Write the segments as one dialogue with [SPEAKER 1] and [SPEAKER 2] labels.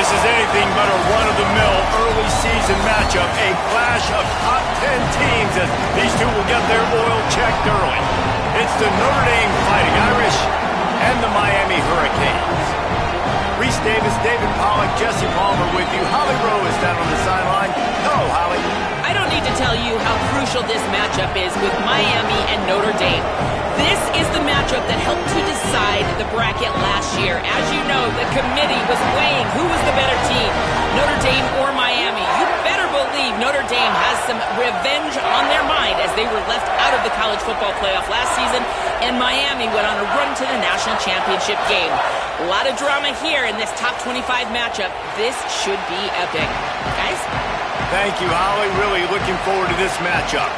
[SPEAKER 1] This is anything but a run-of-the-mill early season matchup. A clash of top 10 teams as these two will get their oil checked early. It's the Notre Dame Fighting Irish and the Miami Hurricanes. Reese Davis, David Pollack, Jesse Palmer with you. Holly Rowe is down on the sideline. Hello, Holly.
[SPEAKER 2] I don't need to tell you how crucial this matchup is with Miami and Notre Dame. This is the matchup that helped to decide the bracket last year. As you know, the committee was weighing who was the better team, Notre Dame or Miami. You better believe Notre Dame has some revenge on their mind as they were left out of the college football playoff last season, and Miami went on a run to the national championship game. A lot of drama here in this top 25 matchup. This should be epic. Guys?
[SPEAKER 1] Thank you, Holly. Really looking forward to this matchup.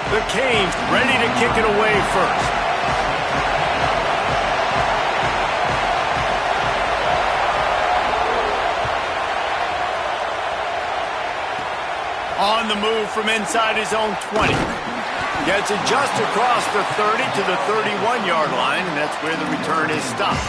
[SPEAKER 1] The Canes ready to kick it away first. On the move from inside his own 20. Gets it just across the 30 to the 31-yard line, and that's where the return is stopped.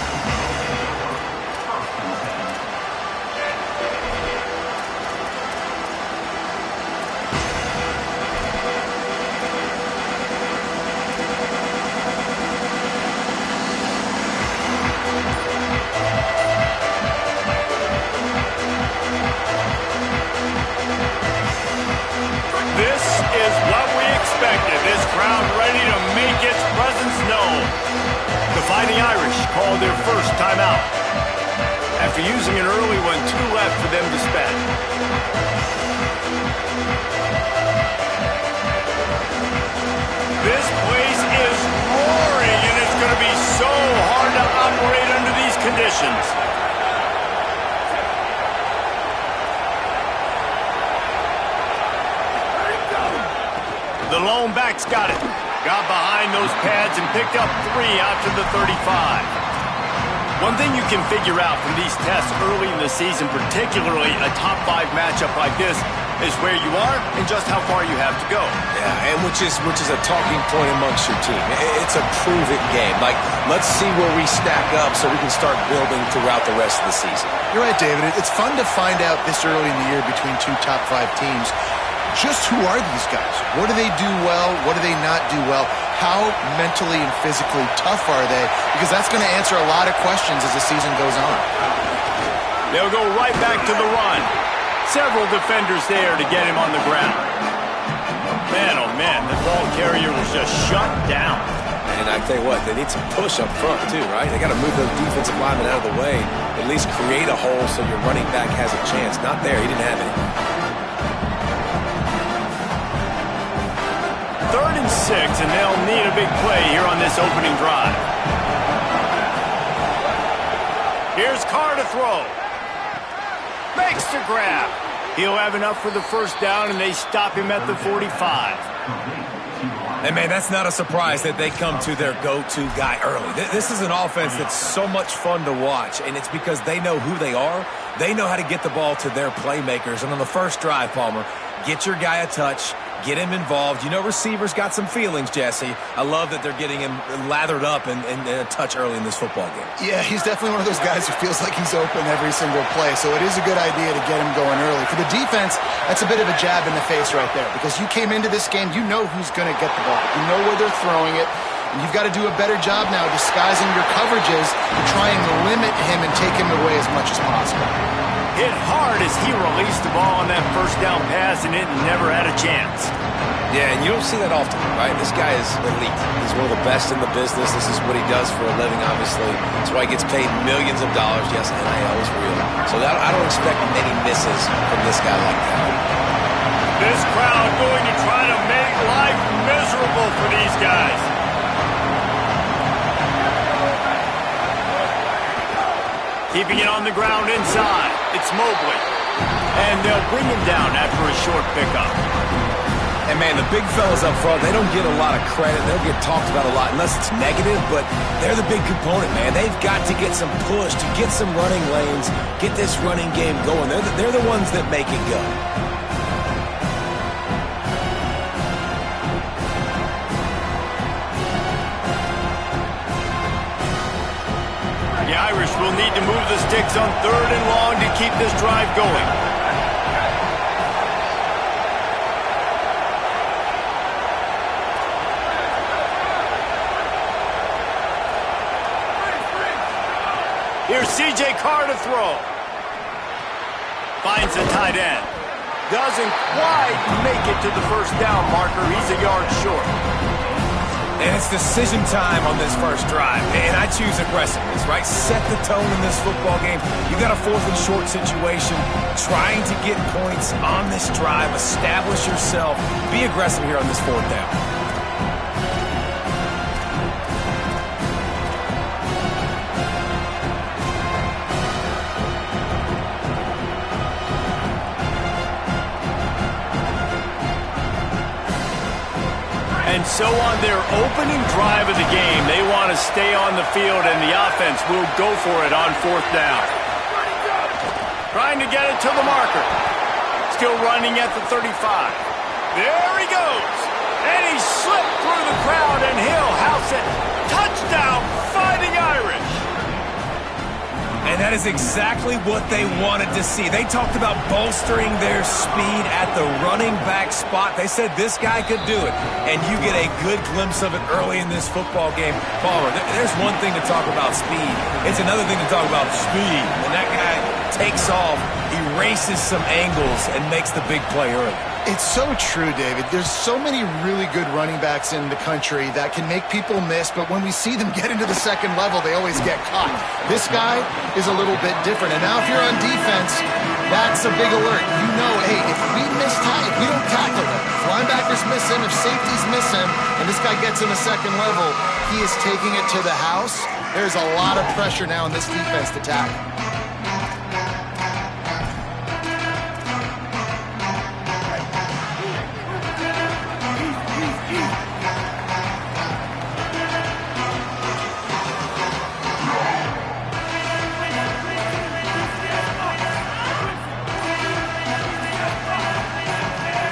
[SPEAKER 1] This is what we expected. This crowd ready to make its presence known. The Fighting Irish called their first timeout. After using an early one, 2 left for them to spend. This place is roaring, and it's going to be so hard to operate under these conditions. The lone back's got it. Got behind those pads and picked up 3 out to the 35. One thing you can figure out from these tests early in the season, particularly a top 5 matchup like this, is where you are and just how far you have to go.
[SPEAKER 3] Yeah, and which is a talking point amongst your team. It's a prove-it game. Like, let's see where we stack up so we can start building throughout the rest of the season.
[SPEAKER 4] You're right, David. It's fun to find out this early in the year between 2 top 5 teams. Just who are these guys? What do they do well? What do they not do well? How mentally and physically tough are they? Because that's going to answer a lot of questions as the season goes on.
[SPEAKER 1] They'll go right back to the run. Several defenders there to get him on the ground. Man, oh man, the ball carrier was just shut down.
[SPEAKER 3] And I tell you what, they need some push up front too, right? They got to move those defensive linemen out of the way. At least create a hole so your running back has a chance. Not there. He didn't have any.
[SPEAKER 1] 3rd and 6, and they'll need a big play here on this opening drive. Here's Carr to throw. Makes the grab. He'll have enough for the first down, and they stop him at the 45.
[SPEAKER 5] And, man, that's not a surprise that they come to their go-to guy early. This is an offense that's so much fun to watch, and it's because they know who they are. They know how to get the ball to their playmakers. And on the first drive, Palmer, get your guy a touch, get him involved. You know receivers got some feelings, Jesse. I love that they're getting him lathered up and a touch early in this football game.
[SPEAKER 4] Yeah, he's definitely one of those guys who feels like he's open every single play, so it is a good idea to get him going early. For the defense, that's a bit of a jab in the face right there, because you came into this game, you know who's going to get the ball. You know where they're throwing it, and you've got to do a better job now disguising your coverages and try and limit him and take him away as much as possible.
[SPEAKER 1] Hit hard as he released the ball on that first down pass, and it never had a chance.
[SPEAKER 3] Yeah, and you don't see that often, right? This guy is elite. He's one of the best in the business. This is what he does for a living, obviously. That's why he gets paid millions of dollars. Yes, NIL is real. So I don't expect many misses from this guy like that.
[SPEAKER 1] This crowd going to try to make life miserable for these guys. Keeping it on the ground inside. It's Mobley. And they'll bring him down after a short pickup.
[SPEAKER 5] And, man, the big fellas up front, they don't get a lot of credit. They'll get talked about a lot unless it's negative, but they're the big component, man. They've got to get some push, to get some running lanes, get this running game going. They're the ones that make it go.
[SPEAKER 1] The Irish will need to move the sticks on 3rd and long to keep this drive going. Here's C.J. Carr to throw. Finds the tight end. Doesn't quite make it to the first down marker. He's a yard short.
[SPEAKER 5] And it's decision time on this first drive. And I choose aggressiveness, right? Set the tone in this football game. You got a 4th and short situation. Trying to get points on this drive. Establish yourself. Be aggressive here on this 4th down.
[SPEAKER 1] And so on their opening drive of the game, they want to stay on the field, and the offense will go for it on 4th down. Trying to get it to the marker. Still running at the 35. There he goes. And he slipped through the crowd, and he'll house it. Touchdown, Fighting Irish.
[SPEAKER 5] And that is exactly what they wanted to see. They talked about bolstering their speed at the running back spot. They said this guy could do it. And you get a good glimpse of it early in this football game. Palmer, there's one thing to talk about speed. It's another thing to talk about speed. And that guy takes off, erases some angles, and makes the big play early.
[SPEAKER 4] It's so true, David. There's so many really good running backs in the country that can make people miss, but when we see them get into the second level, they always get caught. This guy is a little bit different. And now if you're on defense, that's a big alert. You know, hey, if we if we don't tackle him, if linebackers miss him, if safeties miss him, and this guy gets in the second level, he is taking it to the house. There's a lot of pressure now in this defense to tackle.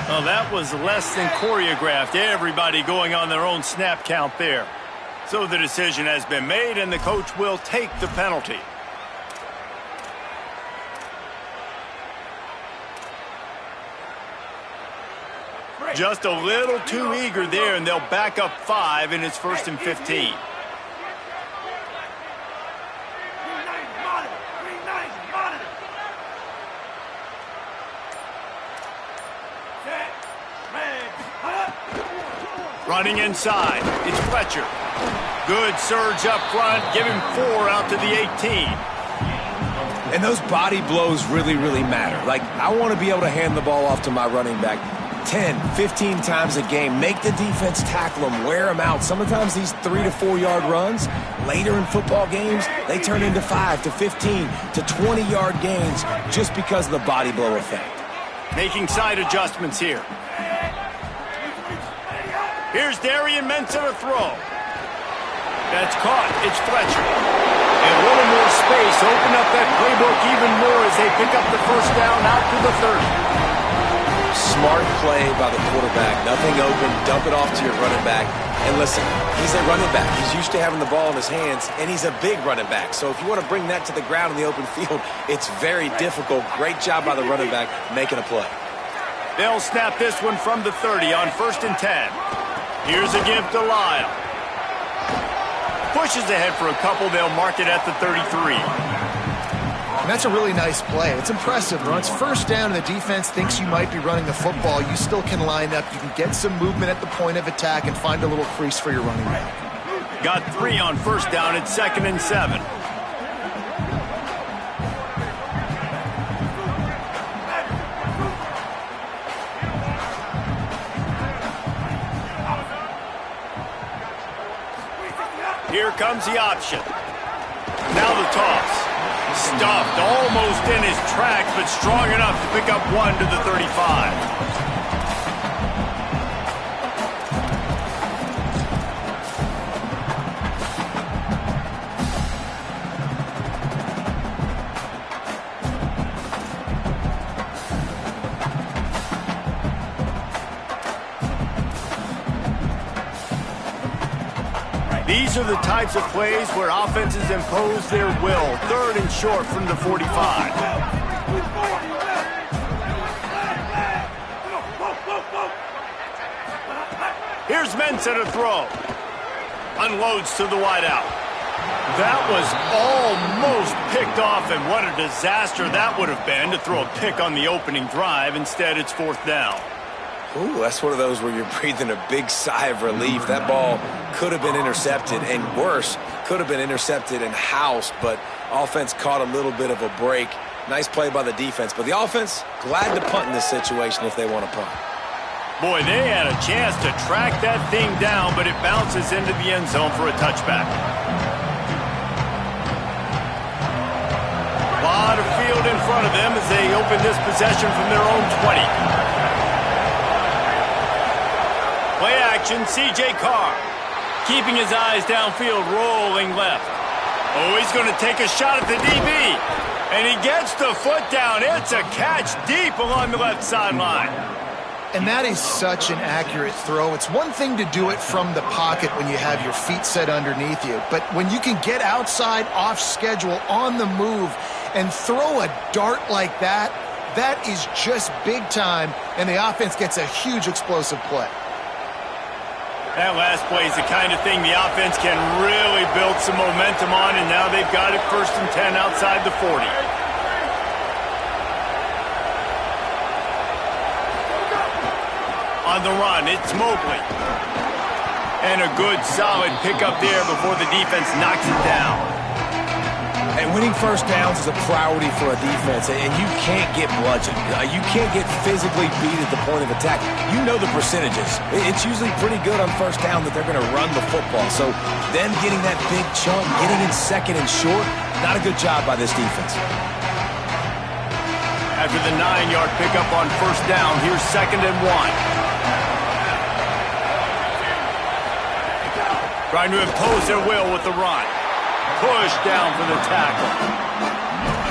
[SPEAKER 1] Well, that was less than choreographed. Everybody going on their own snap count there. So the decision has been made, and the coach will take the penalty. Just a little too eager there, and they'll back up 5, and it's 1st and 15. Running inside, it's Fletcher. Good surge up front, give him 4 out to the 18.
[SPEAKER 5] And those body blows really, really matter. Like, I want to be able to hand the ball off to my running back 10, 15 times a game. Make the defense tackle them, wear them out. Sometimes these 3 to 4 yard runs, later in football games, they turn into 5 to 15 to 20 yard gains just because of the body blow effect.
[SPEAKER 1] Making side adjustments here. Here's Darian Mensah to throw. That's caught. It's Fletcher. And a little more space. Open up that playbook even more as they pick up the first down out to the 30.
[SPEAKER 3] Smart play by the quarterback. Nothing open. Dump it off to your running back. And listen, he's a running back. He's used to having the ball in his hands, and he's a big running back. So if you want to bring that to the ground in the open field, it's very difficult. Great job by the running back making a play.
[SPEAKER 1] They'll snap this one from the 30 on 1st and 10. Here's a give to Lyle. Pushes ahead for a couple. They'll mark it at the 33.
[SPEAKER 4] And that's a really nice play. It's impressive. When it's 1st down and the defense thinks you might be running the football, you still can line up. You can get some movement at the point of attack and find a little crease for your running back.
[SPEAKER 1] Got 3 on 1st down. It's 2nd and 7. Here comes the option. Now the toss. Stuffed almost in his tracks, but strong enough to pick up 1 to the 35. These are the types of plays where offenses impose their will. 3rd and short from the 45. Here's Mensah to throw. Unloads to the wideout. That was almost picked off, and what a disaster that would have been to throw a pick on the opening drive. Instead, it's 4th down.
[SPEAKER 3] Ooh, that's one of those where you're breathing a big sigh of relief. That ball could have been intercepted, and worse, could have been intercepted and housed, but offense caught a little bit of a break. Nice play by the defense, but the offense, glad to punt in this situation if they want to punt.
[SPEAKER 1] Boy, they had a chance to track that thing down, but it bounces into the end zone for a touchback. A lot of field in front of them as they open this possession from their own 20. Play action, C.J. Carr. Keeping his eyes downfield, rolling left. Oh, he's going to take a shot at the DB. And he gets the foot down. It's a catch deep along the left sideline.
[SPEAKER 4] And that is such an accurate throw. It's one thing to do it from the pocket when you have your feet set underneath you, but when you can get outside, off schedule, on the move, and throw a dart like that, that is just big time, and the offense gets a huge explosive play.
[SPEAKER 1] That last play is the kind of thing the offense can really build some momentum on, and now they've got it 1st and 10 outside the 40. On the run, it's Mobley. And a good, solid pickup there before the defense knocks it down.
[SPEAKER 5] And winning first downs is a priority for a defense, and you can't get bludgeoned. You can't get physically beat at the point of attack. You know the percentages. It's usually pretty good on first down that they're going to run the football. So them getting that big chunk, getting in 2nd and short, not a good job by this defense.
[SPEAKER 1] After the 9-yard pickup on 1st down, here's 2nd and 1. Trying to impose their will with the run. Push down for the tackle.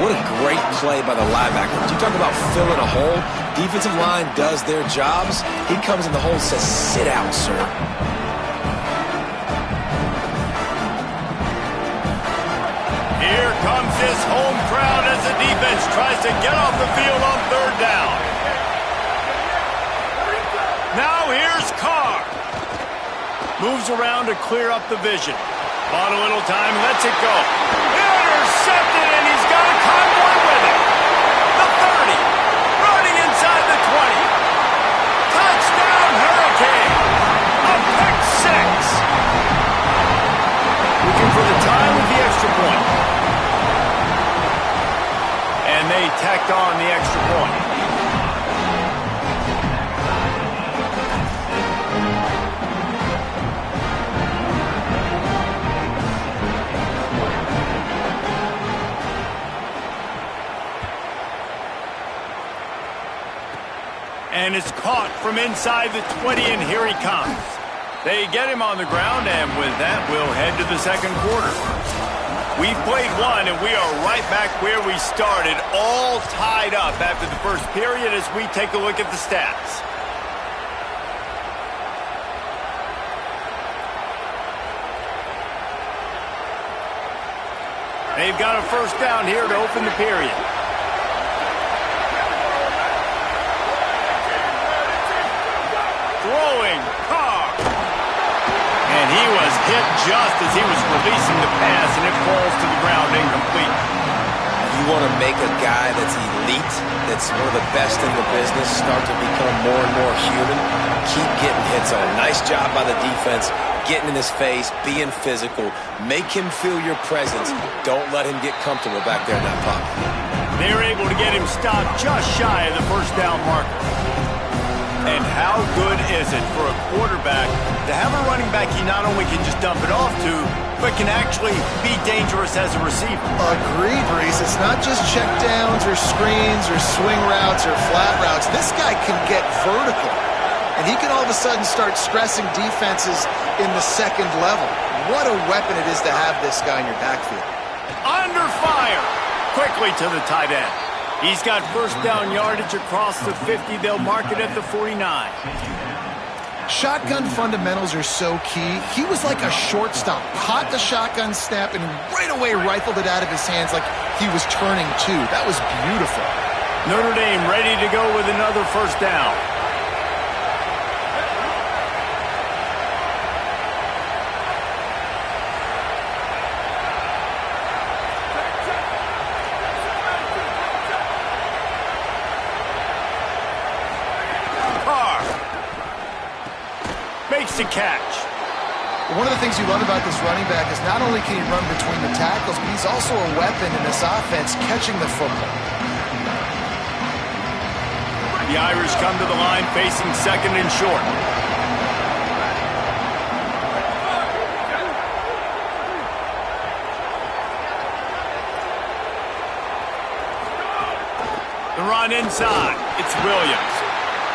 [SPEAKER 3] What a great play by the linebacker. You talk about filling a hole. Defensive line does their jobs. He comes in the hole and says, sit out, sir.
[SPEAKER 1] Here comes this home crowd as the defense tries to get off the field on 3rd down. Now here's Carr. Moves around to clear up the vision. Bought a little time, lets it go. Intercepted, and he's got a convoy with it. The 30, running inside the 20. Touchdown, Hurricane. A pick 6. Looking for the tie with the extra point. And they tacked on the extra point. And it's caught from inside the 20, and here he comes. They get him on the ground, and with that, we'll head to the 2nd quarter. We've played one, and we are right back where we started, all tied up after the 1st period as we take a look at the stats. They've got a 1st down here to open the period. Throwing, Carr. And he was hit just as he was releasing the pass, and it falls to the ground incomplete.
[SPEAKER 3] You want to make a guy that's elite, that's one of the best in the business, start to become more and more human, keep getting hits on him. Nice job by the defense, getting in his face, being physical. Make him feel your presence. Don't let him get comfortable back there in that pocket.
[SPEAKER 1] They're able to get him stopped just shy of the 1st down marker. And how good is it for a quarterback to have a running back he not only can just dump it off to, but can actually be dangerous as a receiver?
[SPEAKER 4] Agreed, Reese. It's not just check downs or screens or swing routes or flat routes. This guy can get vertical, and he can all of a sudden start stressing defenses in the 2nd level. What a weapon it is to have this guy in your backfield.
[SPEAKER 1] Under fire. Quickly to the tight end. He's got 1st down yardage across the 50. They'll mark it at the 49.
[SPEAKER 4] Shotgun fundamentals are so key. He was like a shortstop, caught the shotgun snap, and right away rifled it out of his hands like he was turning two. That was beautiful.
[SPEAKER 1] Notre Dame ready to go with another first down. Makes the catch.
[SPEAKER 4] One of the things you love about this running back is not only can he run between the tackles, but he's also a weapon in this offense catching the football.
[SPEAKER 1] The Irish come to the line facing second and short. The run inside. It's Williams.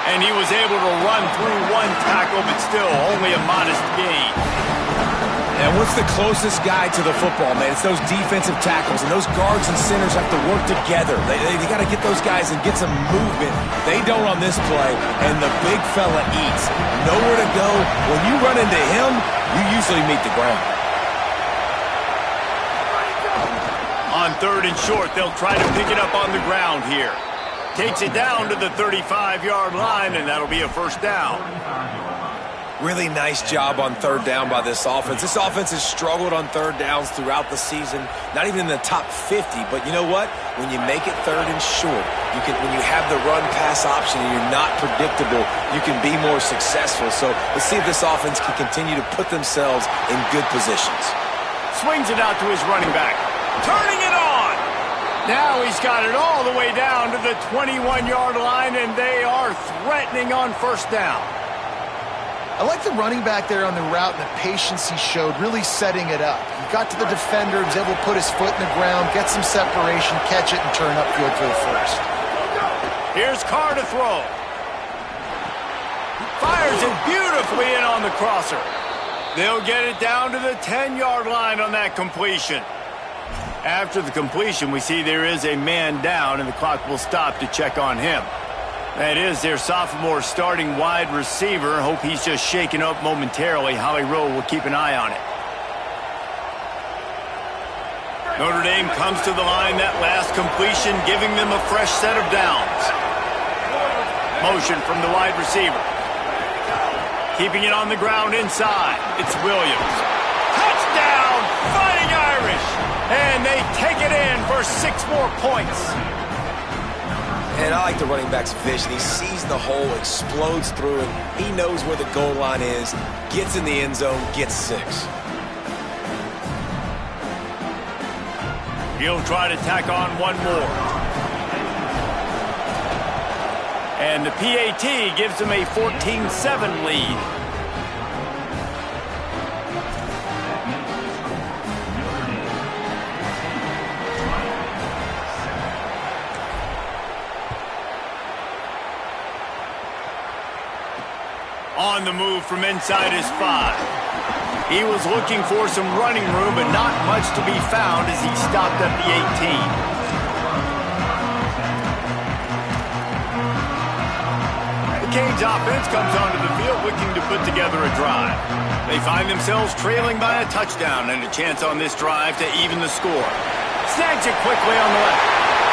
[SPEAKER 1] And he was able to run through one tackle, but still only a modest gain.
[SPEAKER 5] And what's the closest guy to the football, man? It's those defensive tackles, and those guards and centers have to work together. They got to get those guys and get some movement. They don't on this play, and the big fella eats. Nowhere to go. When you run into him, you usually meet the ground.
[SPEAKER 1] On third and short, they'll try to pick it up on the ground here. Takes it down to the 35-yard line, and that'll be a first down.
[SPEAKER 3] Really nice job on third down by this offense. This offense has struggled on third downs throughout the season, not even in the top 50. But you know what? When you make it third and short, when you have the run-pass option and you're not predictable, you can be more successful. So let's see if this offense can continue to put themselves in good positions.
[SPEAKER 1] Swings it out to his running back. Turning it on! Now he's got it all the way down to the 21-yard line, and they are threatening on first down.
[SPEAKER 4] I like the running back there on the route and the patience he showed, really setting it up. He got to the defender, was able to put his foot in the ground, get some separation, catch it, and turn upfield for the first.
[SPEAKER 1] Here's Carr to throw. Fires it beautifully in on the crosser. They'll get it down to the 10-yard line on that completion. After the completion, we see there is a man down, and the clock will stop to check on him. That is their sophomore starting wide receiver. Hope he's just shaken up momentarily. Holly Rowe will keep an eye on it. Notre Dame comes to the line, that last completion, giving them a fresh set of downs. Motion from the wide receiver. Keeping it on the ground inside. It's Williams. Touchdown, Fighting Irish! And they take it in for 6 more points.
[SPEAKER 3] And I like the running back's vision. He sees the hole, explodes through it. He knows where the goal line is, gets in the end zone, gets 6.
[SPEAKER 1] He'll try to tack on one more. And the PAT gives him a 14-7 lead. On the move from inside his 5. He was looking for some running room, but not much to be found as he stopped at the 18. The Canes offense comes onto the field looking to put together a drive. They find themselves trailing by a touchdown and a chance on this drive to even the score. Snags it quickly on the left.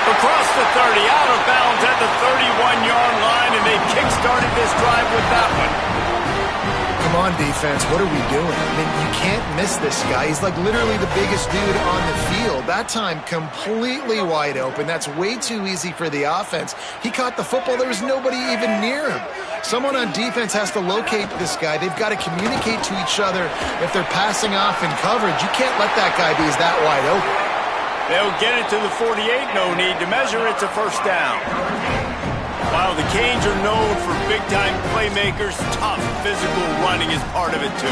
[SPEAKER 1] Across the 30, out of bounds at the 31-yard line, and they've kick-started this drive with that one.
[SPEAKER 4] Come on, defense, what are we doing? I mean, you can't miss this guy. He's like literally the biggest dude on the field. That time, completely wide open. That's way too easy for the offense. He caught the football. There was nobody even near him. Someone on defense has to locate this guy. They've got to communicate to each other if they're passing off in coverage. You can't let that guy be that wide open.
[SPEAKER 1] They'll get it to the 48, no need to measure. It's a first down. While the Canes are known for big-time playmakers, tough physical running is part of it too.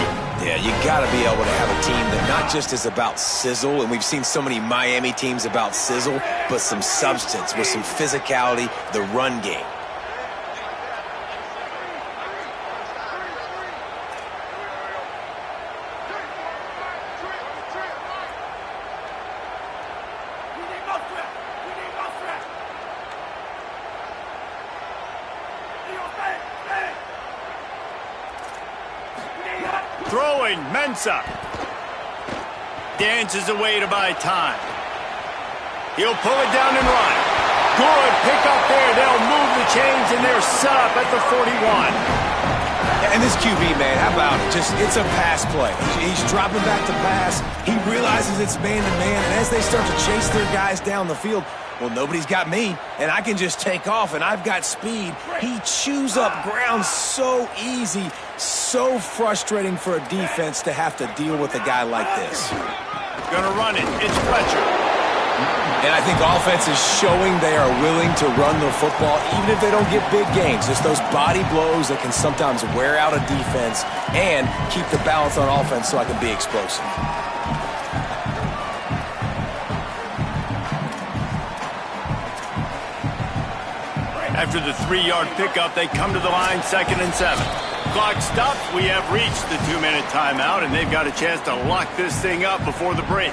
[SPEAKER 3] Yeah, you got to be able to have a team that not just is about sizzle, and we've seen so many Miami teams about sizzle, but some substance with some physicality, the run game.
[SPEAKER 1] Throwing, Mensa. Dances away to buy time. He'll pull it down and run. Good pick up there. They'll move the chains, and they're set up at the 41.
[SPEAKER 5] And this QB, man, how about it? It's a pass play. He's dropping back to pass. He realizes it's man-to-man, and as they start to chase their guys down the field, well, nobody's got me, and I can just take off, and I've got speed. He chews up ground so easy, so frustrating for a defense to have to deal with a guy like this.
[SPEAKER 1] Gonna run it. It's Fletcher.
[SPEAKER 5] And I think offense is showing they are willing to run the football, even if they don't get big gains. Just those body blows that can sometimes wear out a defense and keep the balance on offense so I can be explosive.
[SPEAKER 1] After the 3-yard pickup, they come to the line, 2nd and 7. Clock stops. We have reached the 2-minute timeout, and they've got a chance to lock this thing up before the break.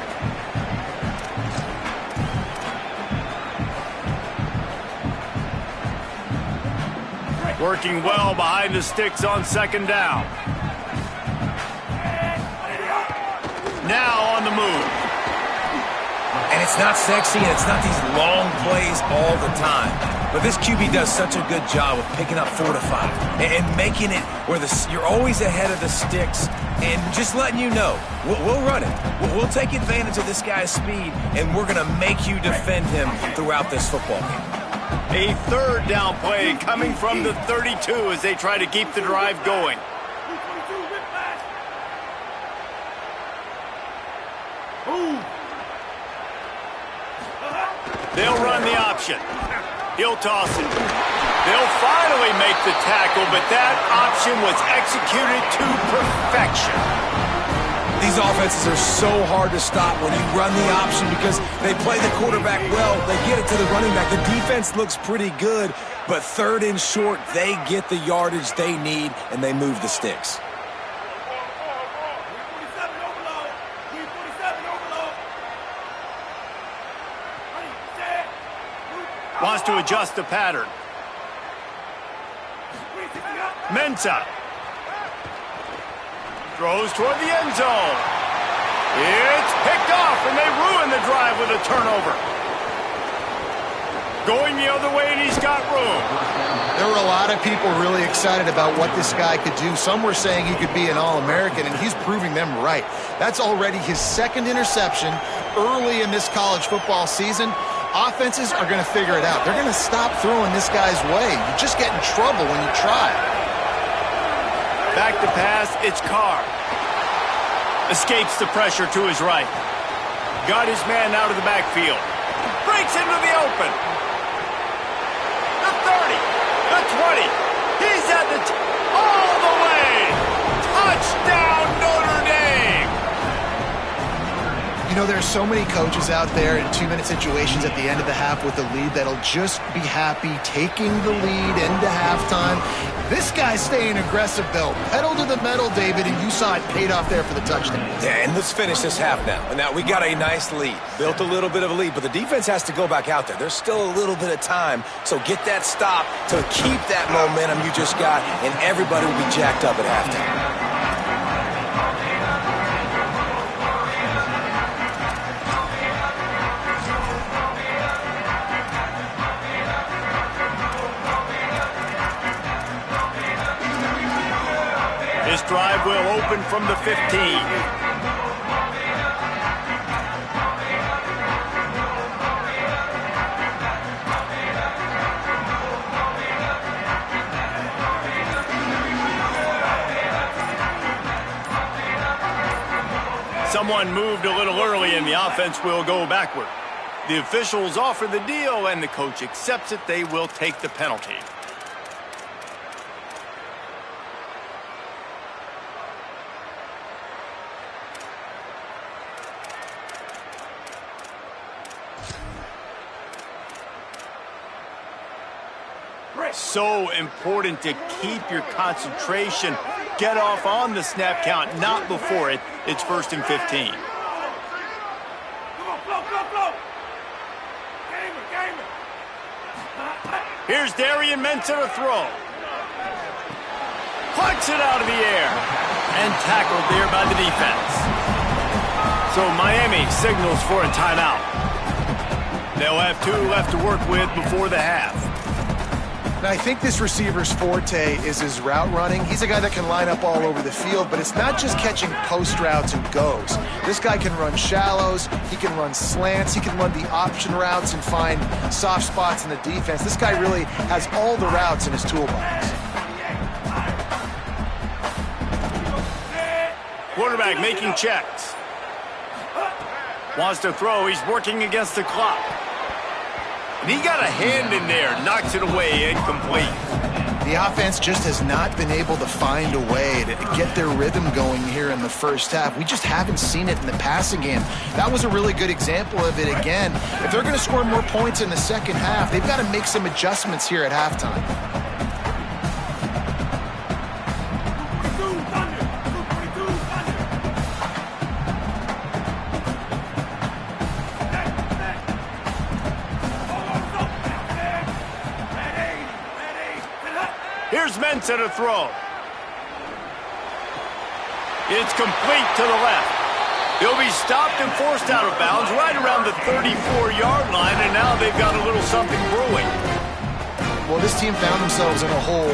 [SPEAKER 1] Working well behind the sticks on 2nd down. Now on the move.
[SPEAKER 5] And it's not sexy, and it's not these long plays all the time. But this QB does such a good job of picking up 4 to 5 and making it where you're always ahead of the sticks and just letting you know, we'll run it. We'll take advantage of this guy's speed, and we're going to make you defend him throughout this football game.
[SPEAKER 1] A 3rd down play coming from the 32 as they try to keep the drive going. They'll run the option. He'll toss it. They'll finally make the tackle, but that option was executed to perfection.
[SPEAKER 5] These offenses are so hard to stop when you run the option because they play the quarterback well. They get it to the running back. The defense looks pretty good, but 3rd and short, they get the yardage they need, and they move the sticks.
[SPEAKER 1] Wants to adjust the pattern. Mensa. Throws toward the end zone. It's picked off, and they ruin the drive with a turnover. Going the other way, and he's got room.
[SPEAKER 4] There were a lot of people really excited about what this guy could do. Some were saying he could be an All-American, and he's proving them right. That's already his 2nd interception early in this college football season. Offenses are going to figure it out. They're going to stop throwing this guy's way. You just get in trouble when you try.
[SPEAKER 1] Back to pass, it's Carr. Escapes the pressure to his right. Got his man out of the backfield. Breaks into the open. The 30, the 20. He's at the all the way. Touchdown, Notre Dame.
[SPEAKER 4] You know, there's so many coaches out there in 2-minute situations at the end of the half with the lead that'll just be happy taking the lead into halftime. This guy's staying aggressive, though. Pedal to the metal, David, and you saw it paid off there for the touchdown.
[SPEAKER 5] Yeah, and let's finish this half now. And now we got a nice lead. Built a little bit of a lead, but the defense has to go back out there. There's still a little bit of time, so get that stop to keep that momentum you just got, and everybody will be jacked up at halftime.
[SPEAKER 1] This drive will open from the 15. Someone moved a little early and the offense will go backward. The officials offer the deal and the coach accepts it. They will take the penalty. So important to keep your concentration. Get off on the snap count, not before it. It's 1st and 15. Here's Darian Mensa to throw. Plucks it out of the air. And tackled there by the defense. So Miami signals for a timeout. They'll have 2 left to work with before the half.
[SPEAKER 4] Now, I think this receiver's forte is his route running. He's a guy that can line up all over the field, but it's not just catching post routes and goes. This guy can run shallows, he can run slants, he can run the option routes and find soft spots in the defense. This guy really has all the routes in his toolbox.
[SPEAKER 1] Quarterback making checks. Wants to throw, he's working against the clock. And he got a hand in there, knocks it away, incomplete.
[SPEAKER 4] The offense just has not been able to find a way to get their rhythm going here in the first half. We just haven't seen it in the passing game. That was a really good example of it again. If they're going to score more points in the second half, they've got to make some adjustments here at halftime.
[SPEAKER 1] Here's Mensah to throw. It's complete to the left. He'll be stopped and forced out of bounds right around the 34-yard line, and now they've got a little something brewing.
[SPEAKER 4] Well, this team found themselves in a hole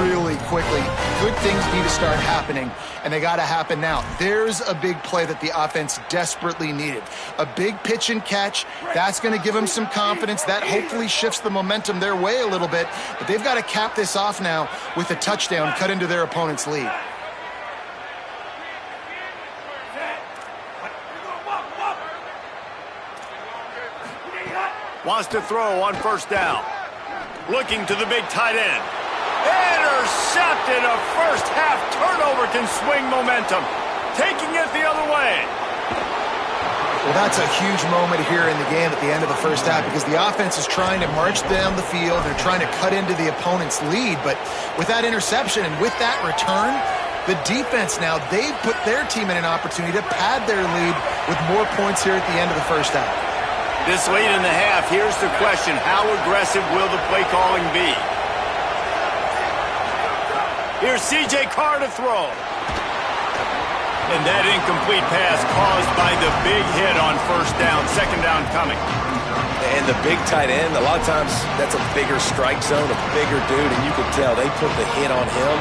[SPEAKER 4] really quickly. Good things need to start happening, and they got to happen now. There's a big play that the offense desperately needed. A big pitch and catch. That's going to give them some confidence. That hopefully shifts the momentum their way a little bit, but they've got to cap this off now with a touchdown cut into their opponent's lead.
[SPEAKER 1] Wants to throw on first down. Looking to the big tight end. Intercepted. A first half turnover can swing momentum. Taking it the other way.
[SPEAKER 4] Well, that's a huge moment here in the game at the end of the first half because the offense is trying to march down the field. They're trying to cut into the opponent's lead. But with that interception and with that return, the defense now, they've put their team in an opportunity to pad their lead with more points here at the end of the first half.
[SPEAKER 1] This late in the half, here's the question. How aggressive will the play calling be? Here's C.J. Carr to throw. And that incomplete pass caused by the big hit on first down. Second down coming.
[SPEAKER 3] And the big tight end, a lot of times that's a bigger strike zone, a bigger dude, and you could tell they put the hit on him,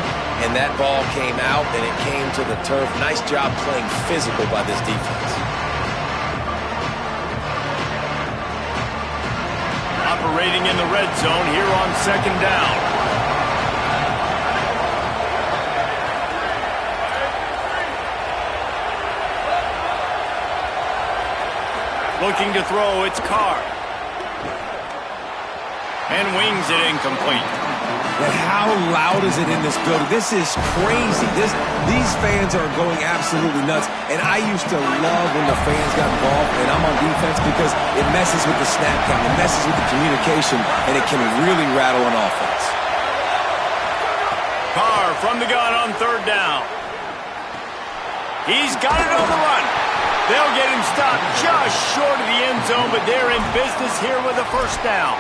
[SPEAKER 3] and that ball came out, and it came to the turf. Nice job playing physical by this defense.
[SPEAKER 1] Operating in the red zone here on second down. Looking to throw, it's Carr. And wings it incomplete.
[SPEAKER 5] But how loud is it in this building? This is crazy. These fans are going absolutely nuts. And I used to love when the fans got involved, and I'm on defense because it messes with the snap count, it messes with the communication, and it can really rattle an offense.
[SPEAKER 1] Carr from the gun on third down. He's got it on the run. They'll get him stopped just short of the end zone, but they're in business here with a first down.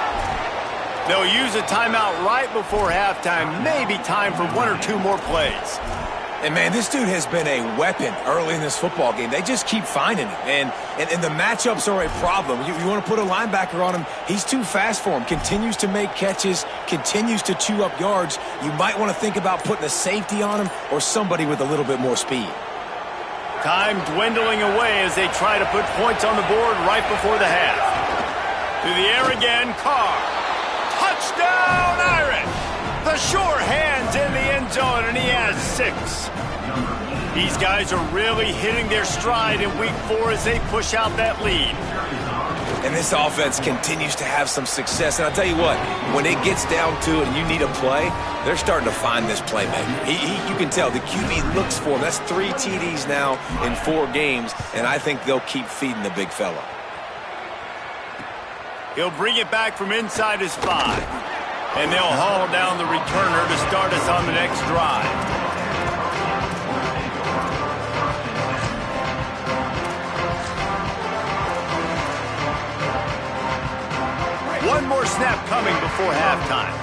[SPEAKER 1] They'll use a timeout right before halftime. Maybe time for 1 or 2 more plays.
[SPEAKER 5] And, man, this dude has been a weapon early in this football game. They just keep finding him. And the matchups are a problem. You want to put a linebacker on him, he's too fast for him. Continues to make catches, continues to chew up yards. You might want to think about putting a safety on him or somebody with a little bit more speed.
[SPEAKER 1] Time dwindling away as they try to put points on the board right before the half. Through the air again, Carr. Touchdown, Irish! The sure hands in the end zone, and he has 6. These guys are really hitting their stride in week 4 as they push out that lead.
[SPEAKER 5] And this offense continues to have some success. And I'll tell you what, when it gets down to it and you need a play, they're starting to find this playmaker. You can tell the QB looks for him. That's 3 TDs now in 4 games, and I think they'll keep feeding the big fella.
[SPEAKER 1] He'll bring it back from inside his 5. And they'll haul down the returner to start us on the next drive. One more snap coming before halftime.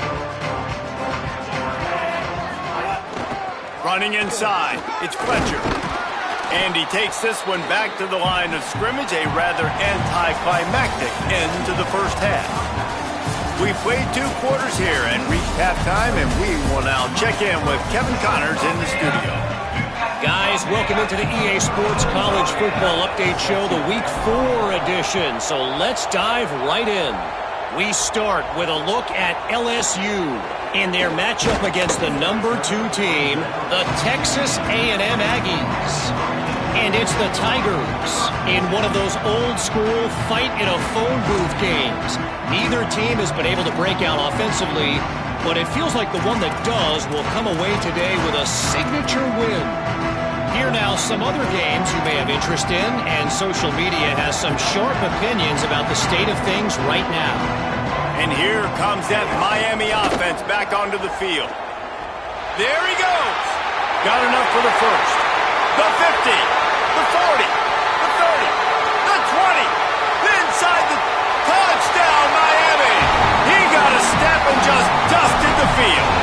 [SPEAKER 1] Running inside, it's Fletcher. And he takes this one back to the line of scrimmage, a rather anticlimactic end to the first half. We played 2 quarters here and reached halftime, and we will now check in with Kevin Connors in the studio.
[SPEAKER 6] Guys, welcome into the EA Sports College Football Update Show, the Week 4 edition. So let's dive right in. We start with a look at LSU in their matchup against the number 2 team, the Texas A&M Aggies. And it's the Tigers in one of those old-school fight-in-a-phone-booth games. Neither team has been able to break out offensively, but it feels like the one that does will come away today with a signature win. Here now, some other games you may have interest in, and social media has some sharp opinions about the state of things right now.
[SPEAKER 1] And here comes that Miami offense back onto the field. There he goes. Got enough for the first. The 50, the 40, the 30, the 20. Inside the touchdown, Miami. He got a step and just dusted the field.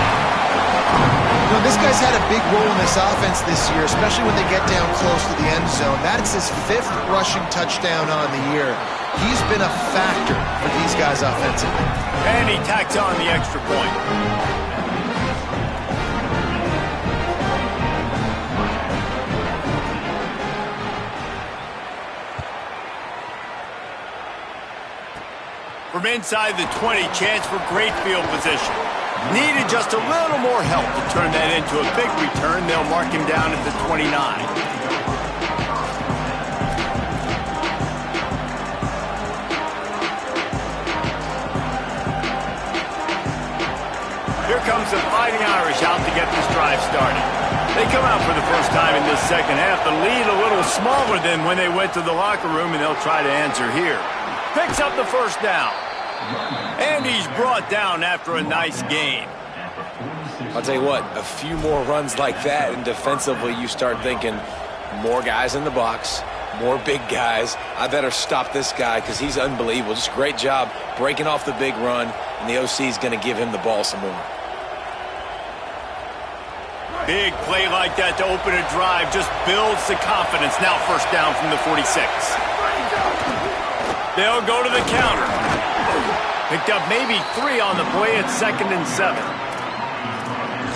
[SPEAKER 4] You know, this guy's had a big role in this offense this year, especially when they get down close to the end zone. That's his 5th rushing touchdown on the year. He's been a factor for these guys offensively.
[SPEAKER 1] And he tacks on the extra point. From inside the 20, chance for great field position. Needed just a little more help to turn that into a big return. They'll mark him down at the 29. Here comes the Fighting Irish out to get this drive started. They come out for the first time in this second half. The lead a little smaller than when they went to the locker room, and they'll try to answer here. Picks up the first down. And he's brought down after a nice gain.
[SPEAKER 3] I'll tell you what, a few more runs like that, and defensively you start thinking more guys in the box, more big guys. I better stop this guy because he's unbelievable. Just great job breaking off the big run, and the OC is going to give him the ball some more.
[SPEAKER 1] Big play like that to open a drive just builds the confidence. Now first down from the 46. They'll go to the counter. Picked up maybe 3 on the play at 2nd and 7.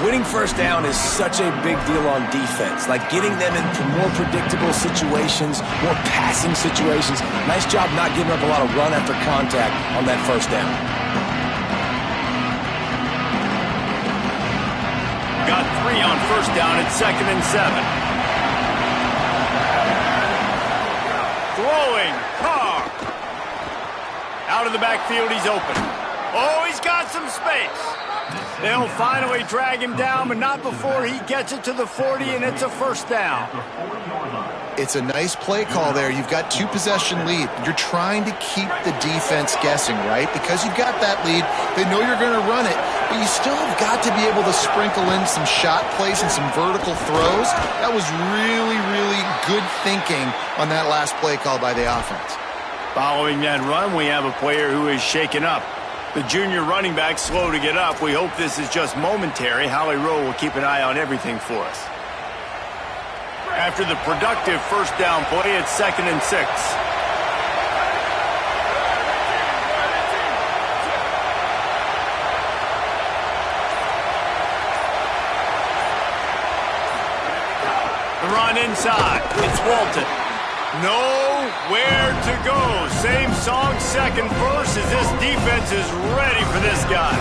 [SPEAKER 3] Winning first down is such a big deal on defense, like getting them into more predictable situations, more passing situations. Nice job not giving up a lot of run after contact on that first down.
[SPEAKER 1] Got 3 on first down at 2nd and 7. Throwing, Carr. Out of the backfield, he's open. Oh, he's got some space. They'll finally drag him down, but not before he gets it to the 40, and it's a first down.
[SPEAKER 4] It's a nice play call there. You've got 2-possession lead. You're trying to keep the defense guessing, right? Because you've got that lead, they know you're going to run it, but you still have got to be able to sprinkle in some shot plays and some vertical throws. That was really, really good thinking on that last play call by the offense.
[SPEAKER 1] Following that run, we have a player who is shaken up. The junior running back slow to get up. We hope this is just momentary. Howie Rowe will keep an eye on everything for us. After the productive first down play, it's 2nd and 6. The run inside. It's Walton. Nowhere to go. Same song, second verse, as this defense is ready for this guy.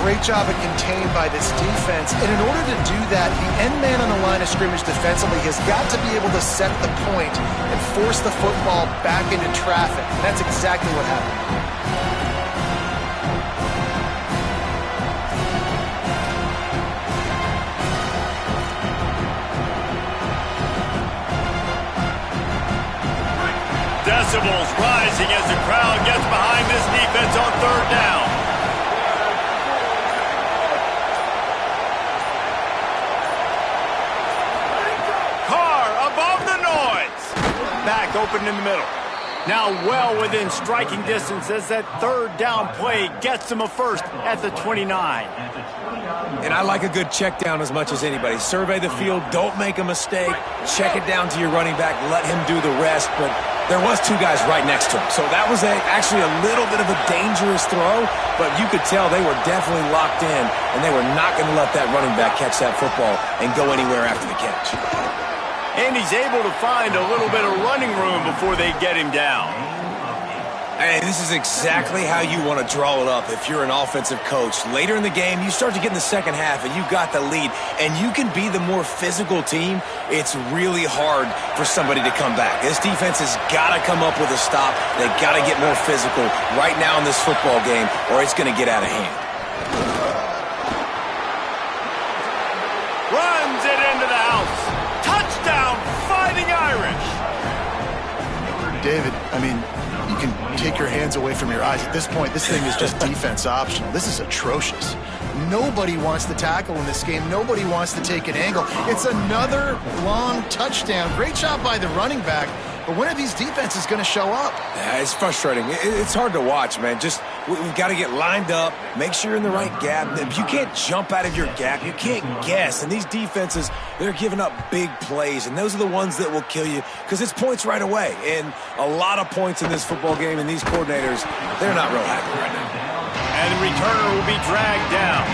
[SPEAKER 4] Great job of contained by this defense. And in order to do that, the end man on the line of scrimmage defensively has got to be able to set the point and force the football back into traffic. And that's exactly what happened.
[SPEAKER 1] Decibels rising as the crowd gets behind this defense on third down. Carr above the noise. Back open in the middle. Now well within striking distance as that third down play gets them a first at the 29.
[SPEAKER 5] And I like a good check down as much as anybody. Survey the field, don't make a mistake, check it down to your running back, let him do the rest. But there was two guys right next to him. So that was actually a little bit of a dangerous throw, but you could tell they were definitely locked in, and they were not going to let that running back catch that football and go anywhere after the catch.
[SPEAKER 1] And he's able to find a little bit of running room before they get him down.
[SPEAKER 5] Hey, this is exactly how you want to draw it up if you're an offensive coach. Later in the game, you start to get in the second half, and you've got the lead, and you can be the more physical team. It's really hard for somebody to come back. This defense has got to come up with a stop. They've got to get more physical right now in this football game, or it's going to get out of hand.
[SPEAKER 1] Runs it into the house. Touchdown, Fighting Irish.
[SPEAKER 4] David, I mean, you can take your hands away from your eyes. At this point, this thing is just defense optional. This is atrocious. Nobody wants to tackle in this game. Nobody wants to take an angle. It's another long touchdown. Great job by the running back. But when are these defenses going to show up?
[SPEAKER 5] Yeah, it's frustrating. It's hard to watch, man. Just we've got to get lined up, make sure you're in the right gap. If you can't jump out of your gap, you can't guess. And these defenses, they're giving up big plays, and those are the ones that will kill you because it's points right away. And a lot of points in this football game, and these coordinators, they're not real happy right now.
[SPEAKER 1] And the returner will be dragged down.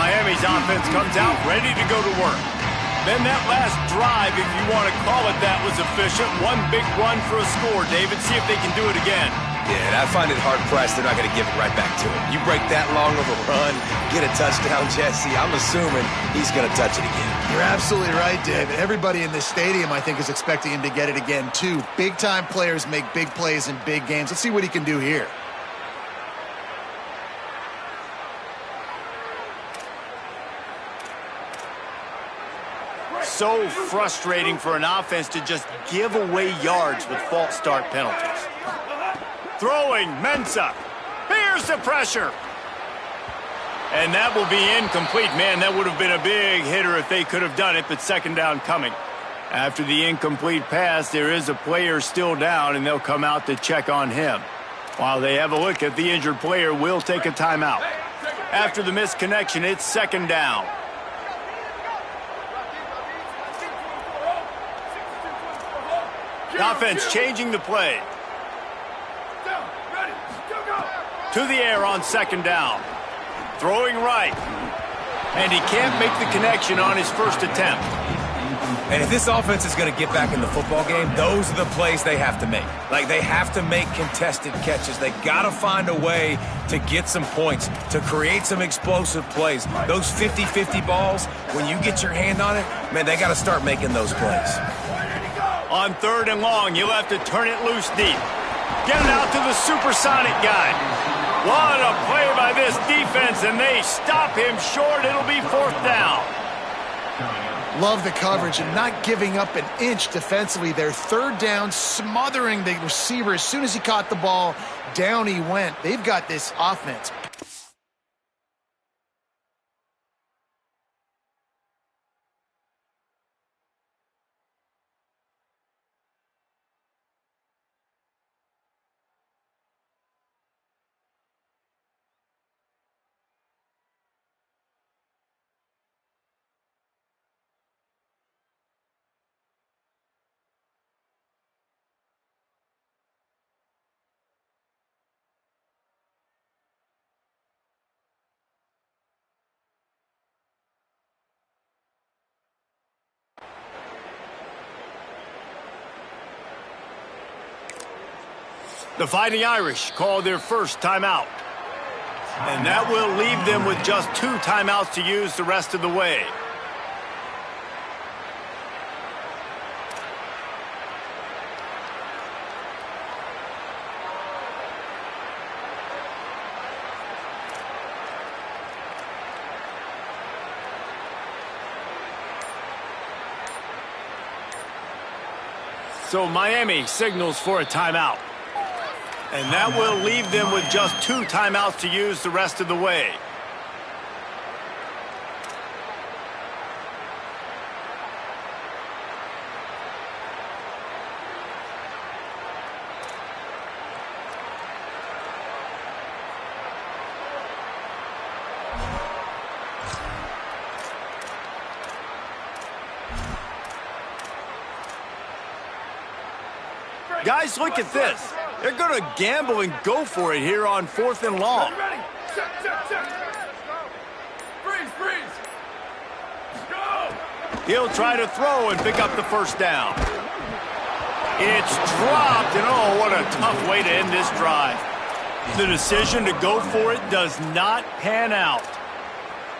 [SPEAKER 1] Miami's offense comes out ready to go to work. Then that last drive, if you want to call it that, was efficient. One big run for a score, David. See if they can do it again.
[SPEAKER 5] Yeah, I find it hard-pressed they're not going to give it right back to him. You break that long of a run, get a touchdown, Jesse, I'm assuming he's going to touch it again.
[SPEAKER 4] You're absolutely right, David. Everybody in this stadium, I think, is expecting him to get it again, too. Big-time players make big plays in big games. Let's see what he can do here.
[SPEAKER 1] So frustrating for an offense to just give away yards with false start penalties. Throwing, Mensah. Here's the pressure. And that will be incomplete. Man, that would have been a big hitter if they could have done it, but second down coming. After the incomplete pass, there is a player still down, and they'll come out to check on him. While they have a look at the injured player, will take a timeout. After the missed connection, it's second down. The offense changing the play. To the air on second down. Throwing right. And he can't make the connection on his first attempt.
[SPEAKER 5] And if this offense is going to get back in the football game, those are the plays they have to make. Like, they have to make contested catches. They got to find a way to get some points, to create some explosive plays. Those 50-50 balls, when you get your hand on it, man, they got to start making those plays.
[SPEAKER 1] On third and long, you'll have to turn it loose deep. Get it out to the supersonic guy. What a play by this defense, and they stop him short. It'll be fourth down.
[SPEAKER 4] Love the coverage and not giving up an inch defensively. Their third down, smothering the receiver. As soon as he caught the ball, down he went. They've got this offense.
[SPEAKER 1] The Fighting Irish call their first timeout. And that will leave them with just 2 timeouts to use the rest of the way. So Miami signals for a timeout. And that will leave them with just 2 timeouts to use the rest of the way. Guys, look at this. They're going to gamble and go for it here on 4th and long.
[SPEAKER 7] Freeze! Go!
[SPEAKER 1] He'll try to throw and pick up the first down. It's dropped, and oh, what a tough way to end this drive. The decision to go for it does not pan out.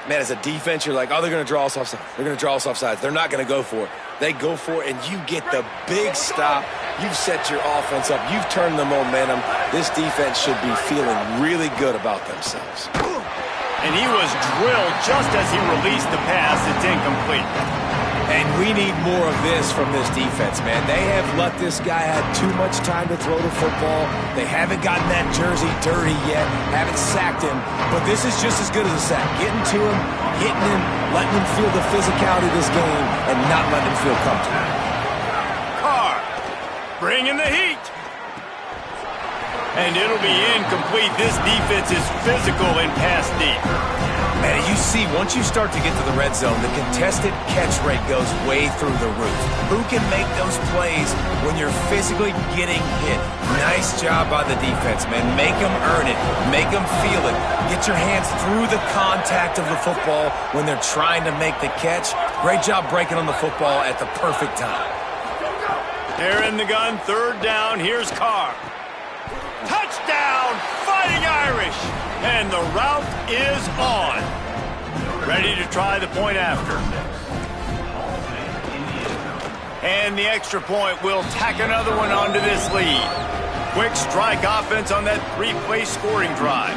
[SPEAKER 3] Man, as a defense, you're like, oh, they're going to draw us offside. They're going to draw us offsides. They're not going to go for it. They go for it, and you get the big stop. You've set your offense up. You've turned the momentum. This defense should be feeling really good about themselves.
[SPEAKER 1] And he was drilled just as he released the pass. It's incomplete.
[SPEAKER 3] And we need more of this from this defense, man. They have let this guy have too much time to throw the football. They haven't gotten that jersey dirty yet, haven't sacked him. But this is just as good as a sack. Getting to him, hitting him, letting him feel the physicality of this game, and not letting him feel comfortable.
[SPEAKER 1] Carr, bringing the heat. And it'll be incomplete. This defense is physical and pass deep.
[SPEAKER 5] Man, you see, once you start to get to the red zone, the contested catch rate goes way through the roof. Who can make those plays when you're physically getting hit? Nice job by the defense, man. Make them earn it. Make them feel it. Get your hands through the contact of the football when they're trying to make the catch. Great job breaking on the football at the perfect time.
[SPEAKER 1] They're in the gun, 3rd down. Here's Carr. Touchdown, Fighting Irish! And the route is on. Ready to try the point after. And the extra point will tack another one onto this lead. Quick strike offense on that 3-play scoring drive.